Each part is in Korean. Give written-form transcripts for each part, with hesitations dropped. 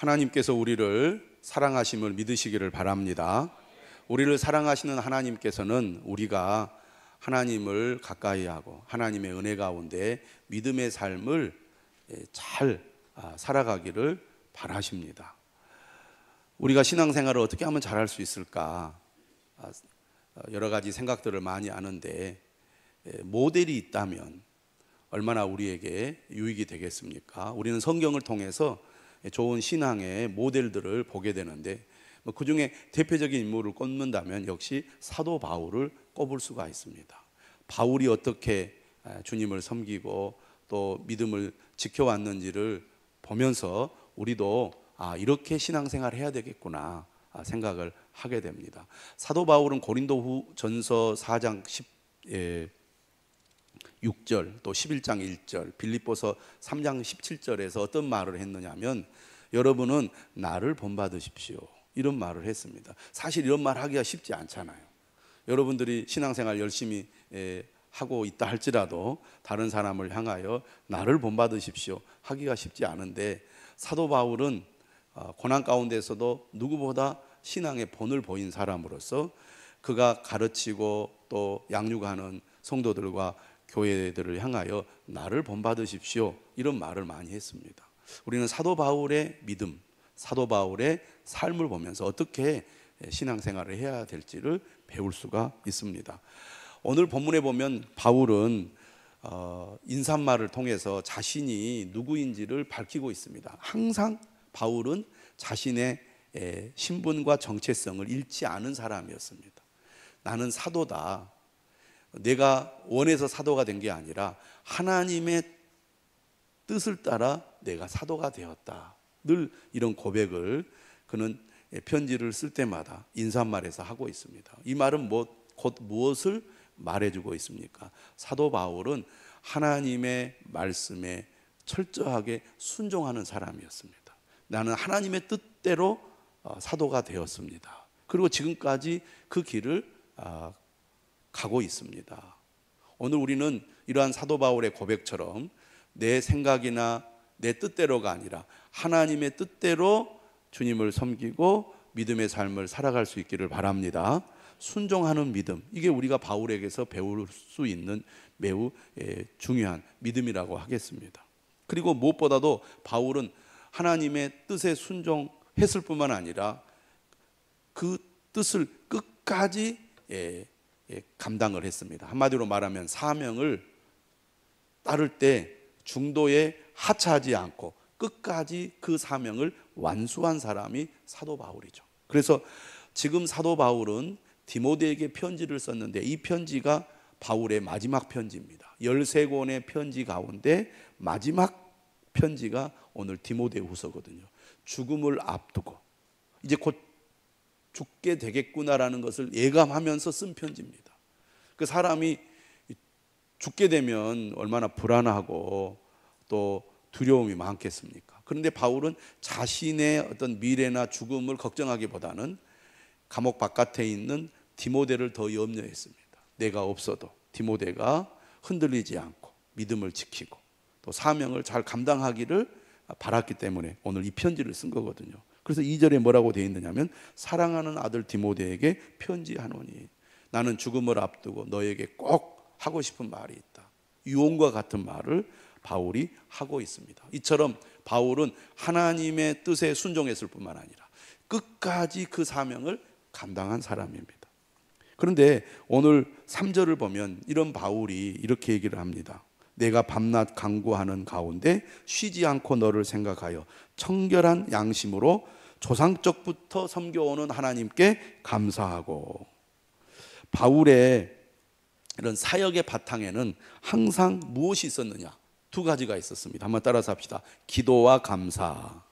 하나님께서 우리를 사랑하심을 믿으시기를 바랍니다. 우리를 사랑하시는 하나님께서는 우리가 하나님을 가까이 하고 하나님의 은혜 가운데 믿음의 삶을 잘 살아가기를 바라십니다. 우리가 신앙생활을 어떻게 하면 잘할 수 있을까? 여러 가지 생각들을 많이 하는데 모델이 있다면 얼마나 우리에게 유익이 되겠습니까? 우리는 성경을 통해서 좋은 신앙의 모델들을 보게 되는데 그 중에 대표적인 인물을 꼽는다면 역시 사도 바울을 꼽을 수가 있습니다. 바울이 어떻게 주님을 섬기고 또 믿음을 지켜왔는지를 보면서 우리도 이렇게 신앙생활을 해야 되겠구나 생각을 하게 됩니다. 사도 바울은 고린도후전서 4장 6절 또 11장 1절 빌립보서 3장 17절에서 어떤 말을 했느냐면 여러분은 나를 본받으십시오 이런 말을 했습니다. 사실 이런 말 하기가 쉽지 않잖아요. 여러분들이 신앙생활 열심히 하고 있다 할지라도 다른 사람을 향하여 나를 본받으십시오 하기가 쉽지 않은데 사도 바울은 고난 가운데서도 누구보다 신앙의 본을 보인 사람으로서 그가 가르치고 또 양육하는 성도들과 교회들을 향하여 나를 본받으십시오 이런 말을 많이 했습니다. 우리는 사도 바울의 믿음, 사도 바울의 삶을 보면서 어떻게 신앙생활을 해야 될지를 배울 수가 있습니다. 오늘 본문에 보면 바울은 인사말을 통해서 자신이 누구인지를 밝히고 있습니다. 항상 바울은 자신의 신분과 정체성을 잃지 않은 사람이었습니다. 나는 사도다. 내가 원해서 사도가 된 게 아니라 하나님의 뜻을 따라 내가 사도가 되었다. 늘 이런 고백을 그는 편지를 쓸 때마다 인사말에서 하고 있습니다. 이 말은 곧 무엇을 말해주고 있습니까? 사도 바울은 하나님의 말씀에 철저하게 순종하는 사람이었습니다. 나는 하나님의 뜻대로 사도가 되었습니다. 그리고 지금까지 그 길을 가고 있습니다. 오늘 우리는 이러한 사도 바울의 고백처럼 내 생각이나 내 뜻대로가 아니라 하나님의 뜻대로 주님을 섬기고 믿음의 삶을 살아갈 수 있기를 바랍니다. 순종하는 믿음, 이게 우리가 바울에게서 배울 수 있는 매우 중요한 믿음이라고 하겠습니다. 그리고 무엇보다도 바울은 하나님의 뜻에 순종했을 뿐만 아니라 그 뜻을 끝까지 감당을 했습니다. 한마디로 말하면 사명을 따를 때 중도에 하차하지 않고 끝까지 그 사명을 완수한 사람이 사도 바울이죠. 그래서 지금 사도 바울은 디모데에게 편지를 썼는데 이 편지가 바울의 마지막 편지입니다. 13권의 편지 가운데 마지막 편지가 오늘 디모데후서거든요. 죽음을 앞두고 이제 곧 죽게 되겠구나라는 것을 예감하면서 쓴 편지입니다. 그 사람이 죽게 되면 얼마나 불안하고 또 두려움이 많겠습니까? 그런데 바울은 자신의 어떤 미래나 죽음을 걱정하기보다는 감옥 바깥에 있는 디모데를 더 염려했습니다. 내가 없어도 디모데가 흔들리지 않고 믿음을 지키고 또 사명을 잘 감당하기를 바랐기 때문에 오늘 이 편지를 쓴 거거든요. 그래서 2절에 뭐라고 되어 있느냐면 사랑하는 아들 디모데에게 편지하노니 나는 죽음을 앞두고 너에게 꼭 하고 싶은 말이 있다. 유언과 같은 말을 바울이 하고 있습니다. 이처럼 바울은 하나님의 뜻에 순종했을 뿐만 아니라 끝까지 그 사명을 감당한 사람입니다. 그런데 오늘 3절을 보면 이런 바울이 이렇게 얘기를 합니다. 내가 밤낮 간구하는 가운데 쉬지 않고 너를 생각하여 청결한 양심으로 조상적부터 섬겨오는 하나님께 감사하고. 바울의 이런 사역의 바탕에는 항상 무엇이 있었느냐? 두 가지가 있었습니다. 한번 따라서 합시다. 기도와 감사.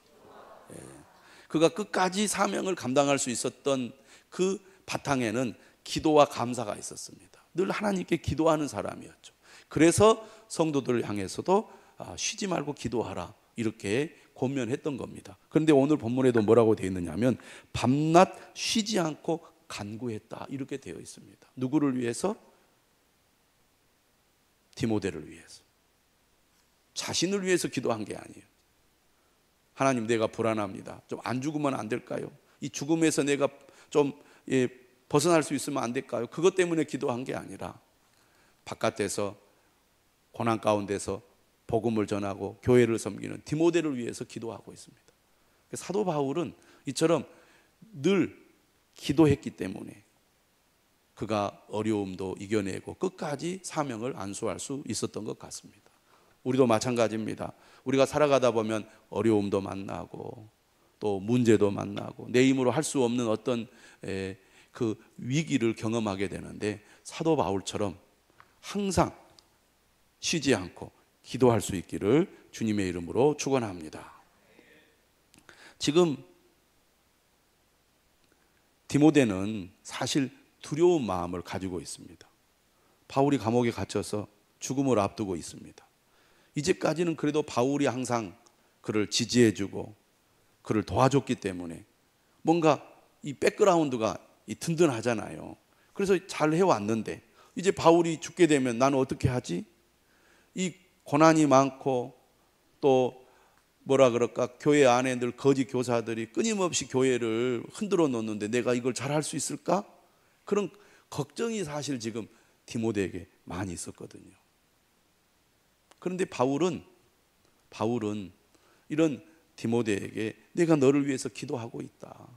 그가 끝까지 사명을 감당할 수 있었던 그 바탕에는 기도와 감사가 있었습니다. 늘 하나님께 기도하는 사람이었죠. 그래서 성도들을 향해서도 쉬지 말고 기도하라 이렇게 권면했던 겁니다. 그런데 오늘 본문에도 뭐라고 되어 있느냐면 밤낮 쉬지 않고 간구했다 이렇게 되어 있습니다. 누구를 위해서? 디모데를 위해서. 자신을 위해서 기도한 게 아니에요. 하나님, 내가 불안합니다. 좀 안 죽으면 안 될까요? 이 죽음에서 내가 좀 벗어날 수 있으면 안 될까요? 그것 때문에 기도한 게 아니라 바깥에서 고난 가운데서 복음을 전하고 교회를 섬기는 디모데를 위해서 기도하고 있습니다. 사도 바울은 이처럼 늘 기도했기 때문에 그가 어려움도 이겨내고 끝까지 사명을 안수할 수 있었던 것 같습니다. 우리도 마찬가지입니다. 우리가 살아가다 보면 어려움도 만나고 또 문제도 만나고 내 힘으로 할 수 없는 어떤 그 위기를 경험하게 되는데, 사도 바울처럼 항상 쉬지 않고 기도할 수 있기를 주님의 이름으로 축원합니다. 지금 디모데는 사실 두려운 마음을 가지고 있습니다. 바울이 감옥에 갇혀서 죽음을 앞두고 있습니다. 이제까지는 그래도 바울이 항상 그를 지지해주고 그를 도와줬기 때문에 뭔가 이 백그라운드가 든든하잖아요. 그래서 잘 해왔는데 이제 바울이 죽게 되면 나는 어떻게 하지? 이 고난이 많고 또 뭐라 그럴까, 교회 안에 늘 거짓 교사들이 끊임없이 교회를 흔들어 놓는데 내가 이걸 잘할 수 있을까? 그런 걱정이 사실 지금 디모데에게 많이 있었거든요. 그런데 바울은 이런 디모데에게 내가 너를 위해서 기도하고 있다,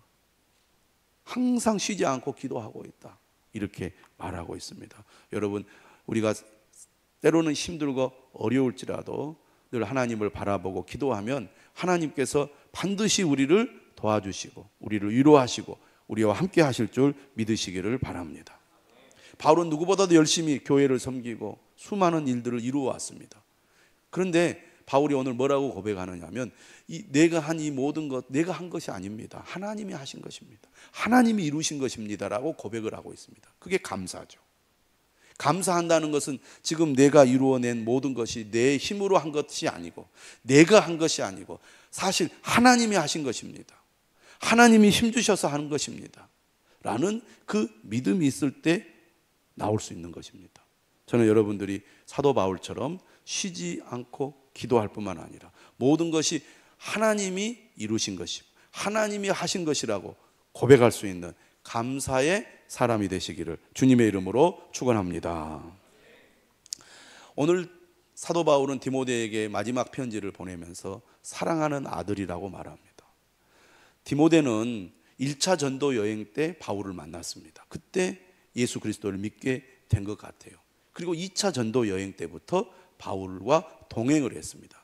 항상 쉬지 않고 기도하고 있다, 이렇게 말하고 있습니다. 여러분, 우리가 때로는 힘들고 어려울지라도 늘 하나님을 바라보고 기도하면 하나님께서 반드시 우리를 도와주시고 우리를 위로하시고 우리와 함께 하실 줄 믿으시기를 바랍니다. 바울은 누구보다도 열심히 교회를 섬기고 수많은 일들을 이루어 왔습니다. 그런데 바울이 오늘 뭐라고 고백하느냐 하면, 내가 한 이 모든 것 내가 한 것이 아닙니다. 하나님이 하신 것입니다. 하나님이 이루신 것입니다라고 고백을 하고 있습니다. 그게 감사죠. 감사한다는 것은 지금 내가 이루어낸 모든 것이 내 힘으로 한 것이 아니고 내가 한 것이 아니고 사실 하나님이 하신 것입니다. 하나님이 힘주셔서 하는 것입니다 라는 그 믿음이 있을 때 나올 수 있는 것입니다. 저는 여러분들이 사도 바울처럼 쉬지 않고 기도할 뿐만 아니라 모든 것이 하나님이 이루신 것이고 하나님이 하신 것이라고 고백할 수 있는 감사의 사람이 되시기를 주님의 이름으로 축원합니다. 오늘 사도 바울은 디모데에게 마지막 편지를 보내면서 사랑하는 아들이라고 말합니다. 디모데는 1차 전도 여행 때 바울을 만났습니다. 그때 예수 그리스도를 믿게 된 것 같아요. 그리고 2차 전도 여행 때부터 바울과 동행을 했습니다.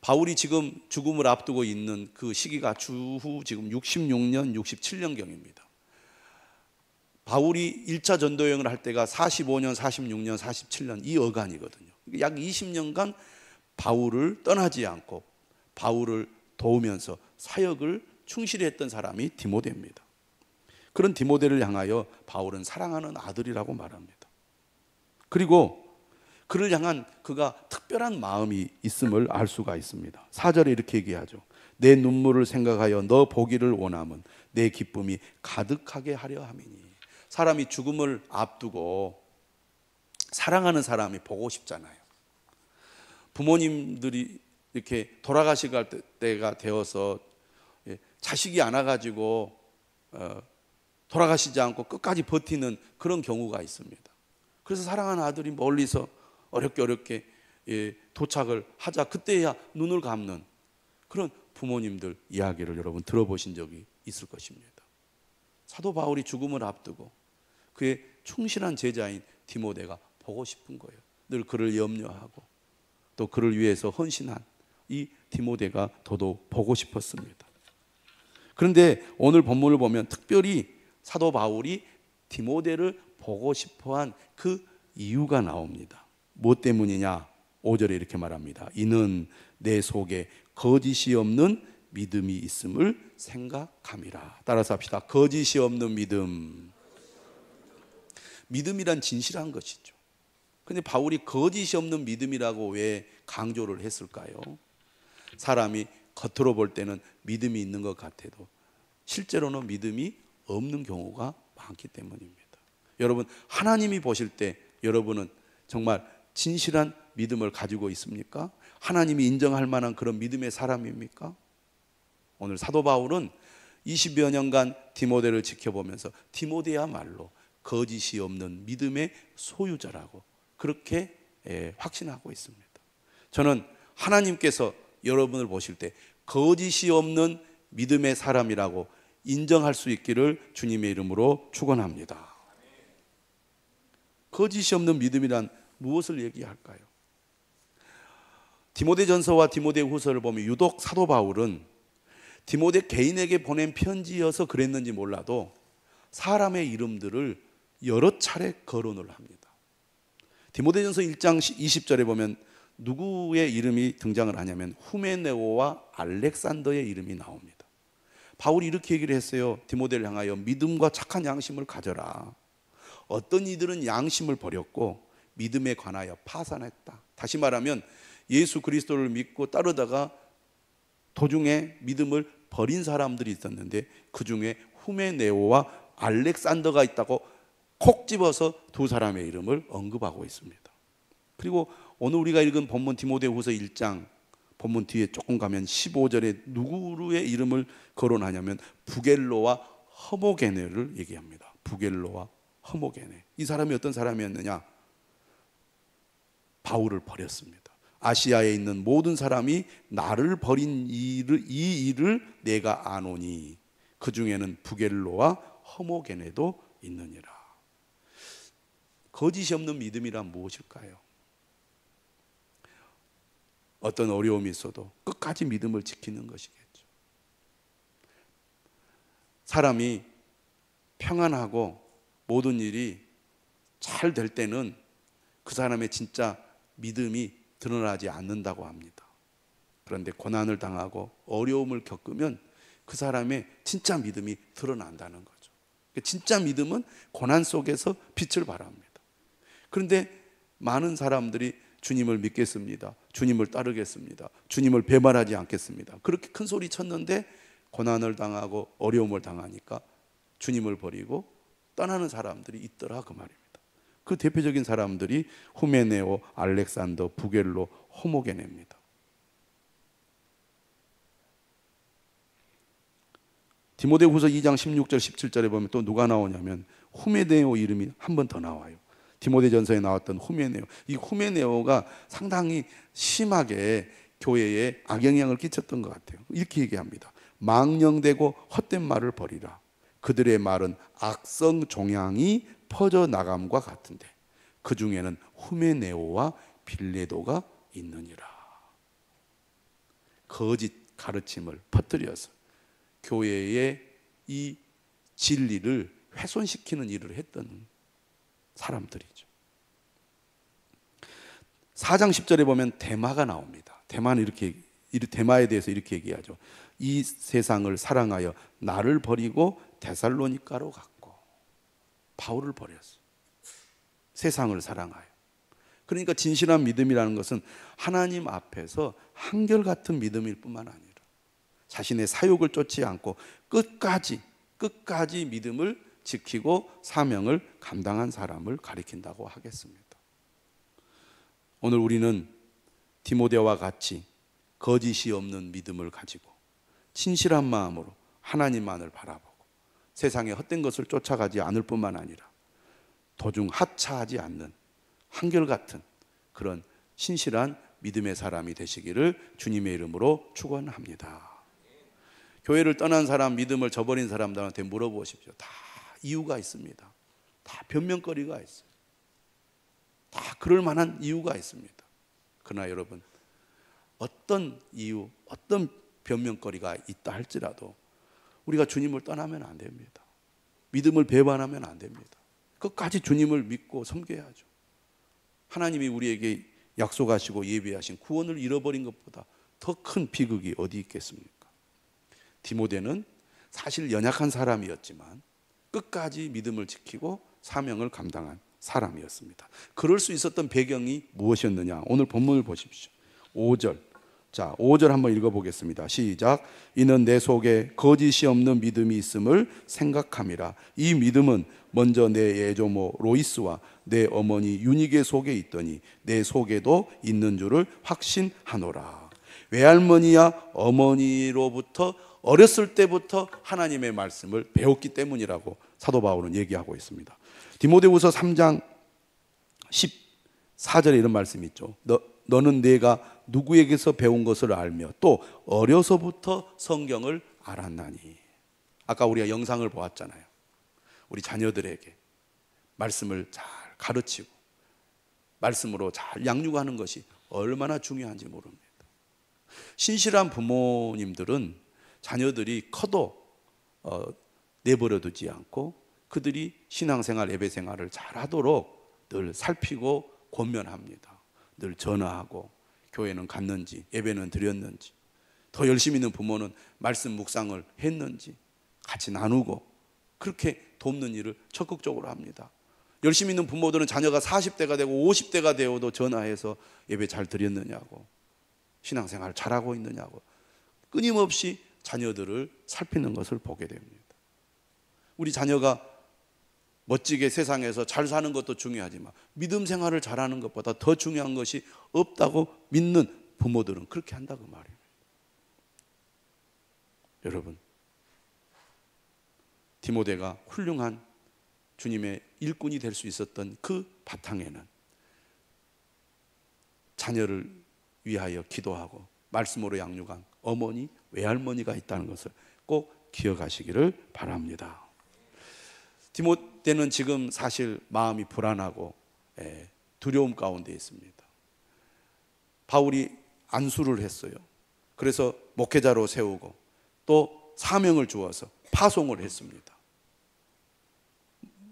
바울이 지금 죽음을 앞두고 있는 그 시기가 주후 지금 66년, 67년경입니다. 바울이 1차 전도 여행을 할 때가 45년, 46년, 47년 이 어간이거든요. 약 20년간 바울을 떠나지 않고 바울을 도우면서 사역을 충실히 했던 사람이 디모데입니다. 그런 디모데를 향하여 바울은 사랑하는 아들이라고 말합니다. 그리고 그를 향한 그가 특별한 마음이 있음을 알 수가 있습니다. 4절에 이렇게 얘기하죠. 내 눈물을 생각하여 너 보기를 원함은 내 기쁨이 가득하게 하려 함이니. 사람이 죽음을 앞두고 사랑하는 사람이 보고 싶잖아요. 부모님들이 이렇게 돌아가실 때가 되어서 자식이 안 와가지고 돌아가시지 않고 끝까지 버티는 그런 경우가 있습니다. 그래서 사랑하는 아들이 멀리서 어렵게 도착을 하자 그때야 눈을 감는 그런 부모님들 이야기를 여러분 들어보신 적이 있을 것입니다. 사도 바울이 죽음을 앞두고 그의 충실한 제자인 디모데가 보고 싶은 거예요. 늘 그를 염려하고 또 그를 위해서 헌신한 이 디모데가 더더욱 보고 싶었습니다. 그런데 오늘 본문을 보면 특별히 사도 바울이 디모데를 보고 싶어한 그 이유가 나옵니다. 무엇 때문이냐? 5절에 이렇게 말합니다. 이는 내 속에 거짓이 없는 믿음이 있음을 생각함이라. 따라서 합시다. 거짓이 없는 믿음. 믿음이란 진실한 것이죠. 그런데 바울이 거짓이 없는 믿음이라고 왜 강조를 했을까요? 사람이 겉으로 볼 때는 믿음이 있는 것 같아도 실제로는 믿음이 없는 경우가 많기 때문입니다. 여러분, 하나님이 보실 때 여러분은 정말 진실한 믿음을 가지고 있습니까? 하나님이 인정할 만한 그런 믿음의 사람입니까? 오늘 사도 바울은 20여 년간 디모데를 지켜보면서 디모데야말로 거짓이 없는 믿음의 소유자라고 그렇게 확신하고 있습니다. 저는 하나님께서 여러분을 보실 때 거짓이 없는 믿음의 사람이라고 인정할 수 있기를 주님의 이름으로 축원합니다. 거짓이 없는 믿음이란 무엇을 얘기할까요? 디모데전서와 디모데후서를 보면 유독 사도 바울은 디모데 개인에게 보낸 편지여서 그랬는지 몰라도 사람의 이름들을 여러 차례 거론을 합니다. 디모데전서 1장 20절에 보면 누구의 이름이 등장을 하냐면 후메네오와 알렉산더의 이름이 나옵니다. 바울이 이렇게 얘기를 했어요. 디모데를 향하여 믿음과 착한 양심을 가져라. 어떤 이들은 양심을 버렸고 믿음에 관하여 파산했다. 다시 말하면 예수 그리스도를 믿고 따르다가 도중에 믿음을 버린 사람들이 있었는데 그 중에 후메네오와 알렉산더가 있다고 콕 집어서 두 사람의 이름을 언급하고 있습니다. 그리고 오늘 우리가 읽은 본문 디모데후서 1장 본문 뒤에 조금 가면 15절에 누구의 이름을 거론하냐면 부겔로와 허모게네를 얘기합니다. 부겔로와 허모게네. 이 사람이 어떤 사람이었느냐? 바울을 버렸습니다. 아시아에 있는 모든 사람이 나를 버린 이 일을 내가 아노니 그 중에는 부겔로와 허모게네도 있느니라. 거짓이 없는 믿음이란 무엇일까요? 어떤 어려움이 있어도 끝까지 믿음을 지키는 것이겠죠. 사람이 평안하고 모든 일이 잘 될 때는 그 사람의 진짜 믿음이 드러나지 않는다고 합니다. 그런데 고난을 당하고 어려움을 겪으면 그 사람의 진짜 믿음이 드러난다는 거죠. 진짜 믿음은 고난 속에서 빛을 발합니다. 그런데 많은 사람들이 주님을 믿겠습니다. 주님을 따르겠습니다. 주님을 배반하지 않겠습니다. 그렇게 큰 소리 쳤는데 고난을 당하고 어려움을 당하니까 주님을 버리고 떠나는 사람들이 있더라 그 말입니다. 그 대표적인 사람들이 후메네오, 알렉산더, 부겔로, 호모게네입니다. 디모데후서 2장 16절 17절에 보면 또 누가 나오냐면 후메네오 이름이 한 번 더 나와요. 디모데전서에 나왔던 후메네오. 이 후메네오가 상당히 심하게 교회에 악영향을 끼쳤던 것 같아요. 이렇게 얘기합니다. 망령되고 헛된 말을 버리라. 그들의 말은 악성 종양이 퍼져나감과 같은데 그 중에는 후메네오와 빌레도가 있느니라. 거짓 가르침을 퍼뜨려서 교회의 이 진리를 훼손시키는 일을 했던 사람들이죠. 4장 10절에 보면 데마가 나옵니다. 데마에 대해서 이렇게 얘기하죠. 이 세상을 사랑하여 나를 버리고 데살로니가로 갔고. 바울을 버렸어. 세상을 사랑하여. 그러니까 진실한 믿음이라는 것은 하나님 앞에서 한결같은 믿음일 뿐만 아니라 자신의 사욕을 쫓지 않고 끝까지 믿음을 지키고 사명을 감당한 사람을 가리킨다고 하겠습니다. 오늘 우리는 디모데와 같이 거짓이 없는 믿음을 가지고 진실한 마음으로 하나님만을 바라보고 세상의 헛된 것을 쫓아가지 않을 뿐만 아니라 도중 하차하지 않는 한결같은 그런 신실한 믿음의 사람이 되시기를 주님의 이름으로 축원합니다. 교회를 떠난 사람, 믿음을 저버린 사람들한테 물어보십시오. 다 이유가 있습니다. 다 변명거리가 있어요. 다 그럴 만한 이유가 있습니다. 그러나 여러분, 어떤 이유, 어떤 변명거리가 있다 할지라도 우리가 주님을 떠나면 안 됩니다. 믿음을 배반하면 안 됩니다. 끝까지 주님을 믿고 섬겨야죠. 하나님이 우리에게 약속하시고 예비하신 구원을 잃어버린 것보다 더 큰 비극이 어디 있겠습니까? 디모데는 사실 연약한 사람이었지만 끝까지 믿음을 지키고 사명을 감당한 사람이었습니다. 그럴 수 있었던 배경이 무엇이었느냐? 오늘 본문을 보십시오. 5절. 자, 5절 한번 읽어보겠습니다. 시작. 이는 내 속에 거짓이 없는 믿음이 있음을 생각함이라. 이 믿음은 먼저 내 애조모 로이스와 내 어머니 유니게 속에 있더니 내 속에도 있는 줄을 확신하노라. 외할머니야 어머니로부터 어렸을 때부터 하나님의 말씀을 배웠기 때문이라고 사도 바울은 얘기하고 있습니다. 디모데후서 3장 14절에 이런 말씀이 있죠. 너는 내가 누구에게서 배운 것을 알며 또 어려서부터 성경을 알았나니. 아까 우리가 영상을 보았잖아요. 우리 자녀들에게 말씀을 잘 가르치고 말씀으로 잘 양육하는 것이 얼마나 중요한지 모릅니다. 신실한 부모님들은 자녀들이 커도 내버려 두지 않고 그들이 신앙생활, 예배생활을 잘 하도록 늘 살피고 권면합니다. 늘 전화하고 교회는 갔는지 예배는 드렸는지, 더 열심히 있는 부모는 말씀 묵상을 했는지 같이 나누고 그렇게 돕는 일을 적극적으로 합니다. 열심히 있는 부모들은 자녀가 40대가 되고 50대가 되어도 전화해서 예배 잘 드렸느냐고, 신앙생활 잘하고 있느냐고 끊임없이 자녀들을 살피는 것을 보게 됩니다. 우리 자녀가 멋지게 세상에서 잘 사는 것도 중요하지만 믿음 생활을 잘하는 것보다 더 중요한 것이 없다고 믿는 부모들은 그렇게 한다고 말입니다. 여러분, 디모데가 훌륭한 주님의 일꾼이 될 수 있었던 그 바탕에는 자녀를 위하여 기도하고 말씀으로 양육한 어머니, 외할머니가 있다는 것을 꼭 기억하시기를 바랍니다. 디모데는 지금 사실 마음이 불안하고 두려움 가운데 있습니다. 바울이 안수를 했어요. 그래서 목회자로 세우고 또 사명을 주어서 파송을 했습니다.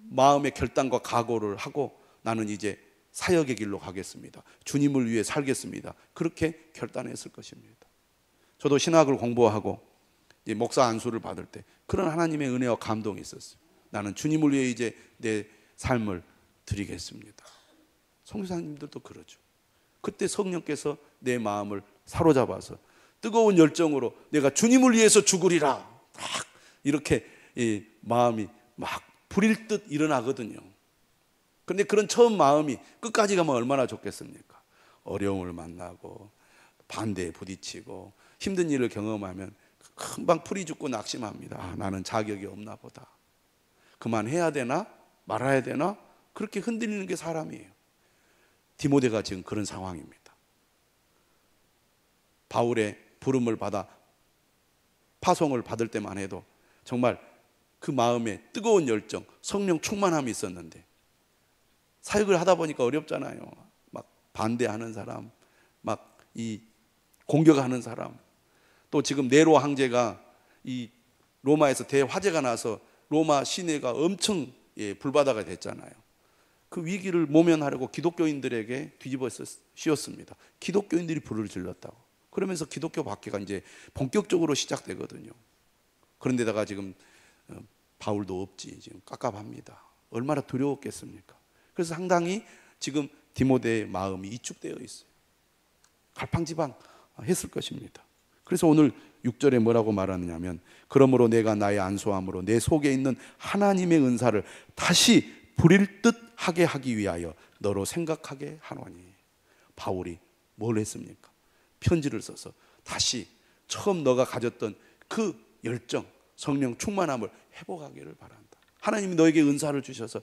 마음의 결단과 각오를 하고 나는 이제 사역의 길로 가겠습니다. 주님을 위해 살겠습니다. 그렇게 결단했을 것입니다. 저도 신학을 공부하고 이제 목사 안수를 받을 때 그런 하나님의 은혜와 감동이 있었어요. 나는 주님을 위해 이제 내 삶을 드리겠습니다. 선교사님들도 그러죠. 그때 성령께서 내 마음을 사로잡아서 뜨거운 열정으로 내가 주님을 위해서 죽으리라 막 이렇게 마음이 막 불일 듯 일어나거든요. 그런데 그런 처음 마음이 끝까지 가면 얼마나 좋겠습니까? 어려움을 만나고 반대에 부딪히고 힘든 일을 경험하면 금방 풀이 죽고 낙심합니다. 아, 나는 자격이 없나 보다. 그만해야 되나? 말아야 되나? 그렇게 흔들리는 게 사람이에요. 디모데가 지금 그런 상황입니다. 바울의 부름을 받아 파송을 받을 때만 해도 정말 그 마음에 뜨거운 열정, 성령 충만함이 있었는데 사역을 하다 보니까 어렵잖아요. 막 반대하는 사람, 막 이 공격하는 사람, 또 지금 네로 황제가 이 로마에서 대화재가 나서 로마 시내가 엄청 불바다가 됐잖아요. 그 위기를 모면하려고 기독교인들에게 뒤집어 씌웠습니다. 기독교인들이 불을 질렀다고. 그러면서 기독교 박해가 이제 본격적으로 시작되거든요. 그런데다가 지금 바울도 없지, 지금 깝깝합니다. 얼마나 두려웠겠습니까? 그래서 상당히 지금 디모데의 마음이 이축되어 있어요. 갈팡지팡 했을 것입니다. 그래서 오늘 6절에 뭐라고 말하느냐면 그러므로 내가 나의 안수함으로 내 속에 있는 하나님의 은사를 다시 부릴 듯 하게 하기 위하여 너로 생각하게 하노니. 바울이 뭘 했습니까? 편지를 써서 다시 처음 너가 가졌던 그 열정, 성령 충만함을 회복하기를 바란다. 하나님이 너에게 은사를 주셔서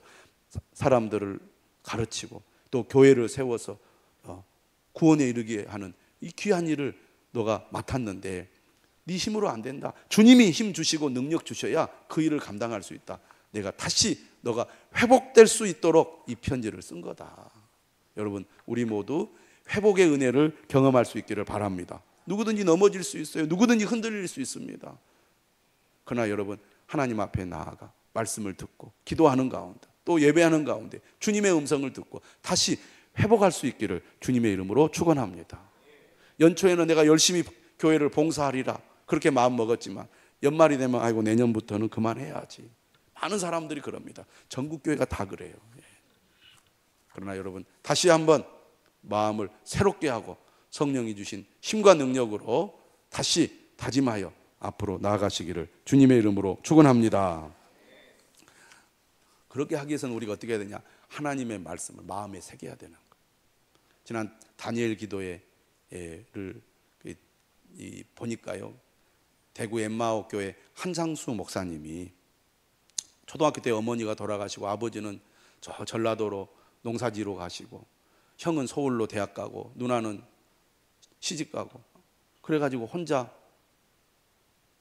사람들을 가르치고 또 교회를 세워서 구원에 이르게 하는 이 귀한 일을 너가 맡았는데 네 힘으로 안 된다. 주님이 힘 주시고 능력 주셔야 그 일을 감당할 수 있다. 내가 다시 너가 회복될 수 있도록 이 편지를 쓴 거다. 여러분, 우리 모두 회복의 은혜를 경험할 수 있기를 바랍니다. 누구든지 넘어질 수 있어요. 누구든지 흔들릴 수 있습니다. 그러나 여러분, 하나님 앞에 나아가 말씀을 듣고 기도하는 가운데 또 예배하는 가운데 주님의 음성을 듣고 다시 회복할 수 있기를 주님의 이름으로 축원합니다. 연초에는 내가 열심히 교회를 봉사하리라 그렇게 마음 먹었지만 연말이 되면 아이고 내년부터는 그만해야지. 많은 사람들이 그럽니다. 전국 교회가 다 그래요. 그러나 여러분, 다시 한번 마음을 새롭게 하고 성령이 주신 힘과 능력으로 다시 다짐하여 앞으로 나아가시기를 주님의 이름으로 축원합니다. 그렇게 하기 위해서는 우리가 어떻게 해야 되냐? 하나님의 말씀을 마음에 새겨야 되는 거예요. 지난 다니엘 기도회를 보니까요, 대구 엠마오 교회 한상수 목사님이 초등학교 때 어머니가 돌아가시고 아버지는 저 전라도로 농사지로 가시고 형은 서울로 대학 가고 누나는 시집 가고 그래가지고 혼자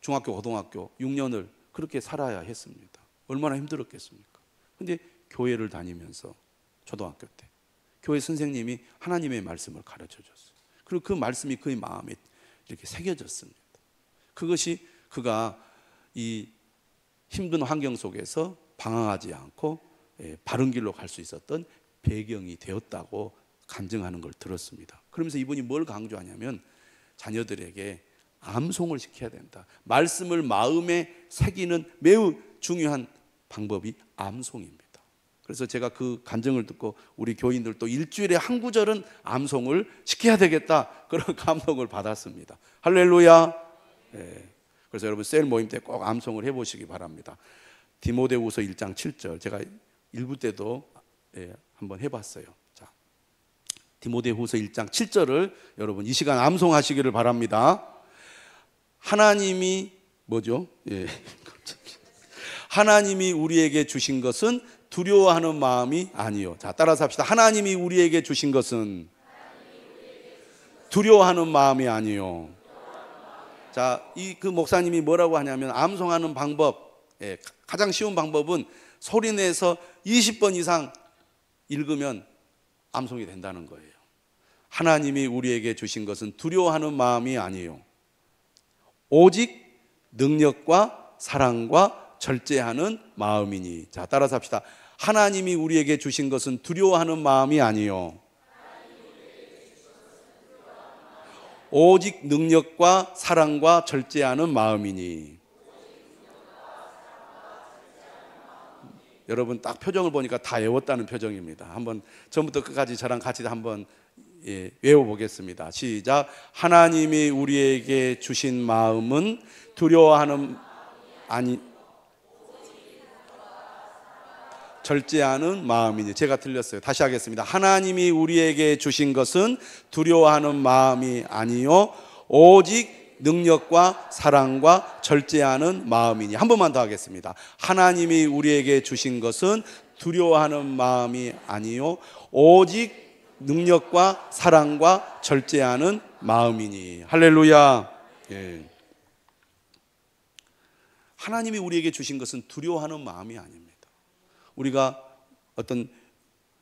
중학교 고등학교 6년을 그렇게 살아야 했습니다. 얼마나 힘들었겠습니까? 근데 교회를 다니면서 초등학교 때 교회 선생님이 하나님의 말씀을 가르쳐 줬어요. 그리고 그 말씀이 그의 마음에 이렇게 새겨졌습니다. 그것이 그가 이 힘든 환경 속에서 방황하지 않고 바른 길로 갈 수 있었던 배경이 되었다고 간증하는 걸 들었습니다. 그러면서 이분이 뭘 강조하냐면 자녀들에게 암송을 시켜야 된다. 말씀을 마음에 새기는 매우 중요한 방법이 암송입니다. 그래서 제가 그 간증을 듣고 우리 교인들도 일주일에 한 구절은 암송을 시켜야 되겠다, 그런 감동을 받았습니다. 할렐루야. 네. 그래서 여러분 셀 모임 때 꼭 암송을 해보시기 바랍니다. 디모데후서 1장 7절 제가 일부 때도 한번 해봤어요. 자, 디모데후서 1장 7절을 여러분 이 시간 암송하시기를 바랍니다. 하나님이 뭐죠? 하나님이 우리에게 주신 것은 두려워하는 마음이 아니요. 자, 따라서 합시다. 하나님이 우리에게 주신 것은 두려워하는 마음이 아니요. 자, 그 목사님이 뭐라고 하냐면 암송하는 방법, 가장 쉬운 방법은 소리내서 20번 이상 읽으면 암송이 된다는 거예요. 하나님이 우리에게 주신 것은 두려워하는 마음이 아니요, 오직 능력과 사랑과 절제하는 마음이니. 자, 따라서 합시다. 하나님이 우리에게 주신 것은 두려워하는 마음이 아니요, 오직 능력과 사랑과 절제하는 마음이니. 여러분 딱 표정을 보니까 다 외웠다는 표정입니다. 한번 처음부터 끝까지 저랑 같이 한번 외워보겠습니다. 시작. 하나님이 우리에게 주신 마음은 두려워하는 절제하는 마음이니. 제가 틀렸어요. 다시 하겠습니다. 하나님이 우리에게 주신 것은 두려워하는 마음이 아니요, 오직 능력과 사랑과 절제하는 마음이니. 한 번만 더 하겠습니다. 하나님이 우리에게 주신 것은 두려워하는 마음이 아니요, 오직 능력과 사랑과 절제하는 마음이니. 할렐루야. 예. 하나님이 우리에게 주신 것은 두려워하는 마음이 아닙니다. 우리가 어떤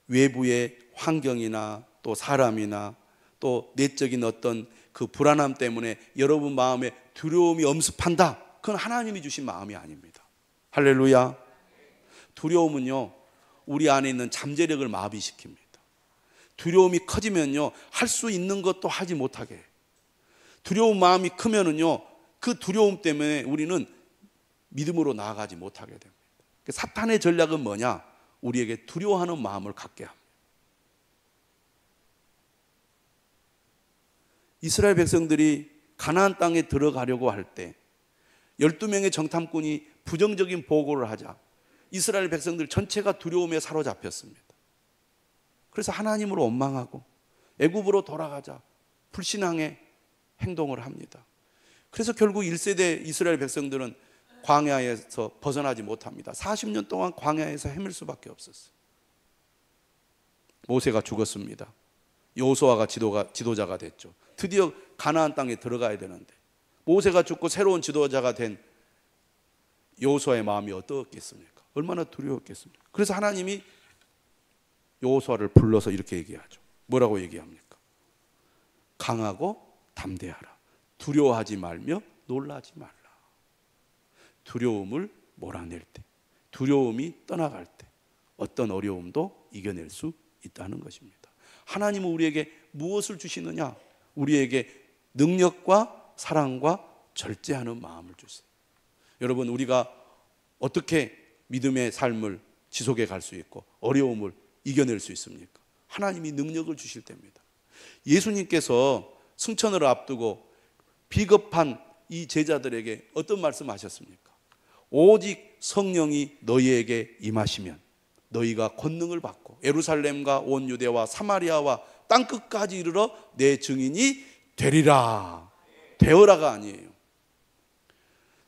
외부의 환경이나 또 사람이나 또 내적인 어떤 그 불안함 때문에 여러분 마음에 두려움이 엄습한다, 그건 하나님이 주신 마음이 아닙니다. 할렐루야. 두려움은요, 우리 안에 있는 잠재력을 마비시킵니다. 두려움이 커지면요, 할 수 있는 것도 하지 못하게 해요. 두려운 마음이 크면은요, 그 두려움 때문에 우리는 믿음으로 나아가지 못하게 됩니다. 사탄의 전략은 뭐냐? 우리에게 두려워하는 마음을 갖게 합니다. 이스라엘 백성들이 가나안 땅에 들어가려고 할 때 12명의 정탐꾼이 부정적인 보고를 하자 이스라엘 백성들 전체가 두려움에 사로잡혔습니다. 그래서 하나님으로 원망하고 애굽으로 돌아가자 불신앙의 행동을 합니다. 그래서 결국 1세대 이스라엘 백성들은 광야에서 벗어나지 못합니다. 40년 동안 광야에서 헤맬 수밖에 없었어요. 모세가 죽었습니다. 여호수아가 지도자가 됐죠. 드디어 가나안 땅에 들어가야 되는데 모세가 죽고 새로운 지도자가 된 여호수아의 마음이 어떻겠습니까? 얼마나 두려웠겠습니까? 그래서 하나님이 여호수아를 불러서 이렇게 얘기하죠. 뭐라고 얘기합니까? 강하고 담대하라. 두려워하지 말며 놀라지 말라. 두려움을 몰아낼 때, 두려움이 떠나갈 때 어떤 어려움도 이겨낼 수 있다는 것입니다. 하나님은 우리에게 무엇을 주시느냐? 우리에게 능력과 사랑과 절제하는 마음을 주세요. 여러분, 우리가 어떻게 믿음의 삶을 지속해 갈 수 있고 어려움을 이겨낼 수 있습니까? 하나님이 능력을 주실 때입니다. 예수님께서 승천을 앞두고 비겁한 이 제자들에게 어떤 말씀하셨습니까? 오직 성령이 너희에게 임하시면 너희가 권능을 받고 예루살렘과 온 유대와 사마리아와 땅끝까지 이르러 내 증인이 되리라. 되어라가 아니에요.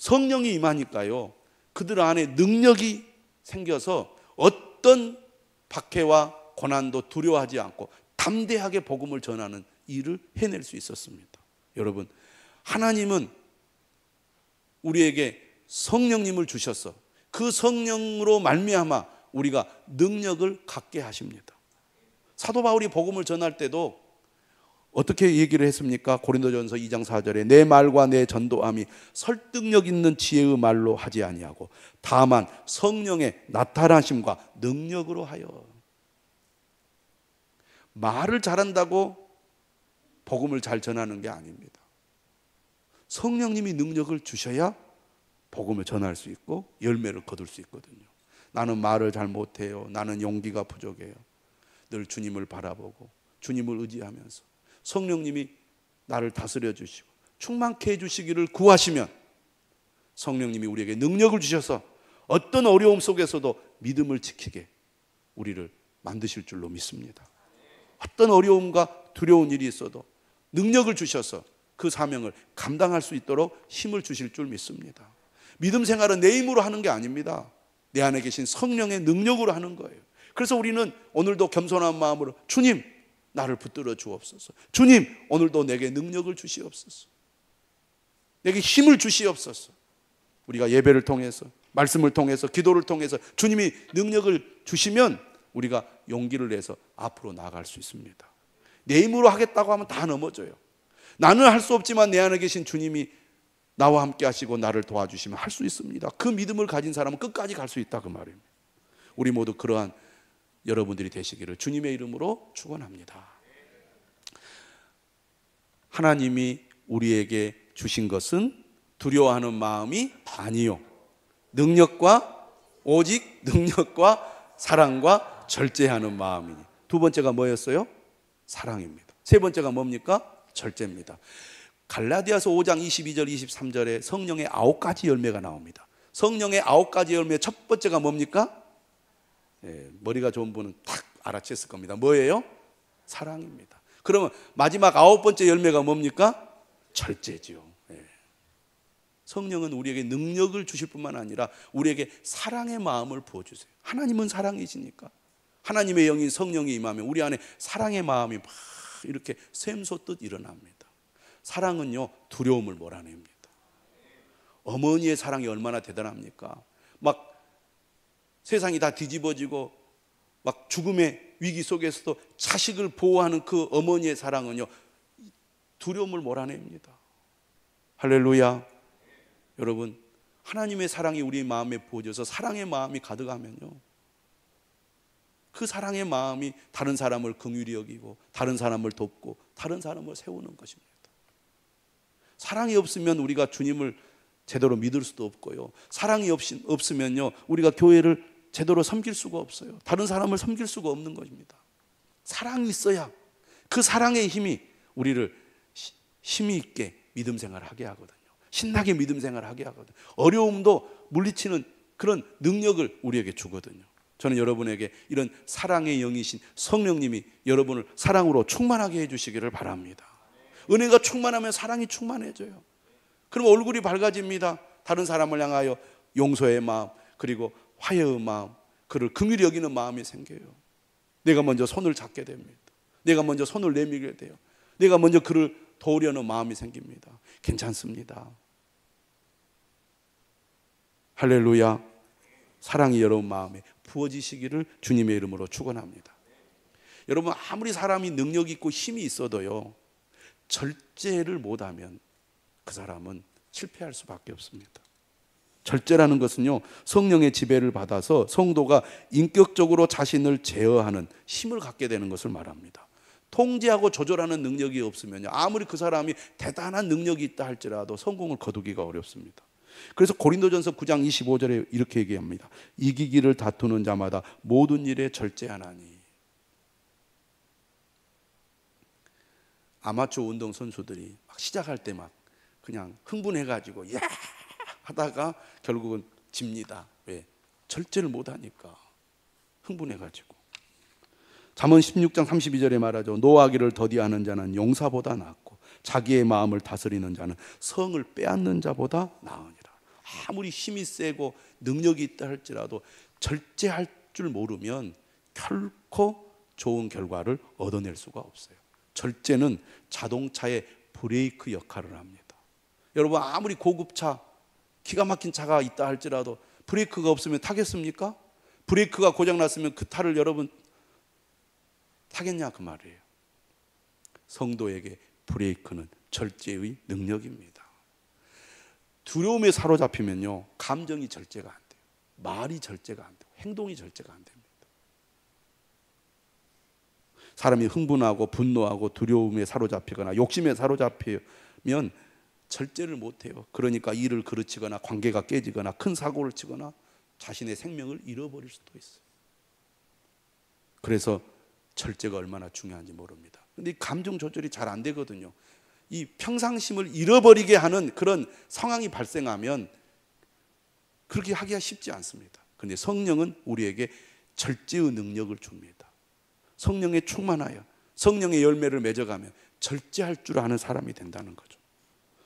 성령이 임하니까요, 그들 안에 능력이 생겨서 어떤 박해와 고난도 두려워하지 않고 담대하게 복음을 전하는 일을 해낼 수 있었습니다. 여러분, 하나님은 우리에게 성령님을 주셔서 그 성령으로 말미암아 우리가 능력을 갖게 하십니다. 사도 바울이 복음을 전할 때도 어떻게 얘기를 했습니까? 고린도전서 2장 4절에 내 말과 내 전도함이 설득력 있는 지혜의 말로 하지 아니하고 다만 성령의 나타나심과 능력으로 하여. 말을 잘한다고 복음을 잘 전하는 게 아닙니다. 성령님이 능력을 주셔야 복음을 전할 수 있고 열매를 거둘 수 있거든요. 나는 말을 잘 못해요. 나는 용기가 부족해요. 늘 주님을 바라보고 주님을 의지하면서 성령님이 나를 다스려 주시고 충만케 해주시기를 구하시면 성령님이 우리에게 능력을 주셔서 어떤 어려움 속에서도 믿음을 지키게 우리를 만드실 줄로 믿습니다. 어떤 어려움과 두려운 일이 있어도 능력을 주셔서 그 사명을 감당할 수 있도록 힘을 주실 줄 믿습니다. 믿음 생활은 내 힘으로 하는 게 아닙니다. 내 안에 계신 성령의 능력으로 하는 거예요. 그래서 우리는 오늘도 겸손한 마음으로 주님, 나를 붙들어 주옵소서. 주님, 오늘도 내게 능력을 주시옵소서. 내게 힘을 주시옵소서. 우리가 예배를 통해서, 말씀을 통해서, 기도를 통해서 주님이 능력을 주시면 우리가 용기를 내서 앞으로 나아갈 수 있습니다. 내 힘으로 하겠다고 하면 다 넘어져요. 나는 할 수 없지만 내 안에 계신 주님이 나와 함께 하시고 나를 도와주시면 할 수 있습니다. 그 믿음을 가진 사람은 끝까지 갈 수 있다, 그 말입니다. 우리 모두 그러한 여러분들이 되시기를 주님의 이름으로 축원합니다. 하나님이 우리에게 주신 것은 두려워하는 마음이 아니요, 오직 능력과 사랑과 절제하는 마음이니. 두 번째가 뭐였어요? 사랑입니다. 세 번째가 뭡니까? 절제입니다. 갈라디아서 5장 22절 23절에 성령의 9가지 열매가 나옵니다. 성령의 9가지 열매 첫 번째가 뭡니까? 머리가 좋은 분은 딱 알아챘을 겁니다. 뭐예요? 사랑입니다. 그러면 마지막 9번째 열매가 뭡니까? 절제죠. 성령은 우리에게 능력을 주실 뿐만 아니라 우리에게 사랑의 마음을 부어주세요. 하나님은 사랑이시니까 하나님의 영인 성령이 임하면 우리 안에 사랑의 마음이 막 이렇게 샘솟듯 일어납니다. 사랑은요, 두려움을 몰아냅니다. 어머니의 사랑이 얼마나 대단합니까? 막 세상이 다 뒤집어지고 막 죽음의 위기 속에서도 자식을 보호하는 그 어머니의 사랑은요, 두려움을 몰아냅니다. 할렐루야. 여러분, 하나님의 사랑이 우리 마음에 부어져서 사랑의 마음이 가득하면요, 그 사랑의 마음이 다른 사람을 긍휼히 여기고 다른 사람을 돕고 다른 사람을 세우는 것입니다. 사랑이 없으면 우리가 주님을 제대로 믿을 수도 없고요, 사랑이 없으면요 우리가 교회를 제대로 섬길 수가 없어요. 다른 사람을 섬길 수가 없는 것입니다. 사랑이 있어야 그 사랑의 힘이 우리를 힘이 있게 믿음 생활을 하게 하거든요. 신나게 믿음 생활을 하게 하거든요. 어려움도 물리치는 그런 능력을 우리에게 주거든요. 저는 여러분에게 이런 사랑의 영이신 성령님이 여러분을 사랑으로 충만하게 해주시기를 바랍니다. 은혜가 충만하면 사랑이 충만해져요. 그럼 얼굴이 밝아집니다. 다른 사람을 향하여 용서의 마음, 그리고 화해의 마음, 그를 긍휼히 여기는 마음이 생겨요. 내가 먼저 손을 잡게 됩니다. 내가 먼저 손을 내밀게 돼요. 내가 먼저 그를 도우려는 마음이 생깁니다. 괜찮습니다. 할렐루야. 사랑이 여러분 마음에 부어지시기를 주님의 이름으로 축원합니다. 여러분, 아무리 사람이 능력 있고 힘이 있어도요, 절제를 못하면 그 사람은 실패할 수밖에 없습니다. 절제라는 것은요, 성령의 지배를 받아서 성도가 인격적으로 자신을 제어하는 힘을 갖게 되는 것을 말합니다. 통제하고 조절하는 능력이 없으면요, 아무리 그 사람이 대단한 능력이 있다 할지라도 성공을 거두기가 어렵습니다. 그래서 고린도전서 9장 25절에 이렇게 얘기합니다. 이기기를 다투는 자마다 모든 일에 절제하나니. 아마추어 운동 선수들이 막 시작할 때 막 그냥 흥분해가지고 야 하다가 결국은 집니다. 왜? 절제를 못하니까. 흥분해가지고. 잠언 16장 32절에 말하죠. 노하기를 더디하는 자는 용사보다 낫고 자기의 마음을 다스리는 자는 성을 빼앗는 자보다 나으니라. 아무리 힘이 세고 능력이 있다 할지라도 절제할 줄 모르면 결코 좋은 결과를 얻어낼 수가 없어요. 절제는 자동차의 브레이크 역할을 합니다. 여러분, 아무리 고급차, 기가 막힌 차가 있다 할지라도 브레이크가 없으면 타겠습니까? 브레이크가 고장났으면 그 차를 여러분 타겠냐 그 말이에요. 성도에게 브레이크는 절제의 능력입니다. 두려움에 사로잡히면요, 감정이 절제가 안 돼요. 말이 절제가 안 돼요. 행동이 절제가 안 됩니다. 사람이 흥분하고 분노하고 두려움에 사로잡히거나 욕심에 사로잡히면 절제를 못해요. 그러니까 일을 그르치거나 관계가 깨지거나 큰 사고를 치거나 자신의 생명을 잃어버릴 수도 있어요. 그래서 절제가 얼마나 중요한지 모릅니다. 근데 이 감정 조절이 잘 안 되거든요. 이 평상심을 잃어버리게 하는 그런 상황이 발생하면 그렇게 하기가 쉽지 않습니다. 그런데 성령은 우리에게 절제의 능력을 줍니다. 성령에 충만하여 성령의 열매를 맺어가면 절제할 줄 아는 사람이 된다는 거죠.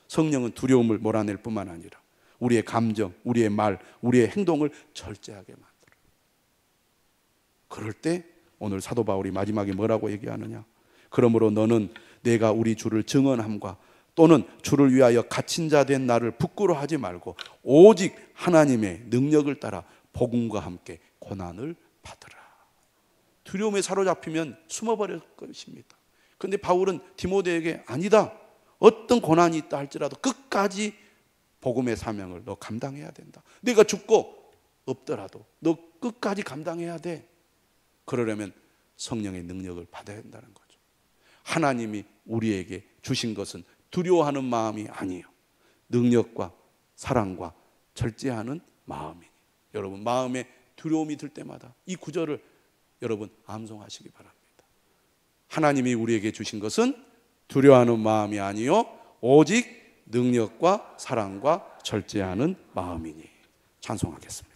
성령은 두려움을 몰아낼 뿐만 아니라 우리의 감정, 우리의 말, 우리의 행동을 절제하게 만들어요. 그럴 때 오늘 사도 바울이 마지막에 뭐라고 얘기하느냐? 그러므로 너는 내가 우리 주를 증언함과 또는 주를 위하여 갇힌 자 된 나를 부끄러워하지 말고 오직 하나님의 능력을 따라 복음과 함께 고난을 받으라. 두려움에 사로잡히면 숨어버릴 것입니다. 그런데 바울은 디모데에게 아니다. 어떤 고난이 있다 할지라도 끝까지 복음의 사명을 너 감당해야 된다. 네가 죽고 없더라도 너 끝까지 감당해야 돼. 그러려면 성령의 능력을 받아야 된다는 거죠. 하나님이 우리에게 주신 것은 두려워하는 마음이 아니에요. 능력과 사랑과 절제하는 마음이니. 여러분, 마음에 두려움이 들 때마다 이 구절을 여러분 암송하시기 바랍니다. 하나님이 우리에게 주신 것은 두려워하는 마음이 아니요 오직 능력과 사랑과 절제하는 마음이니. 찬송하겠습니다.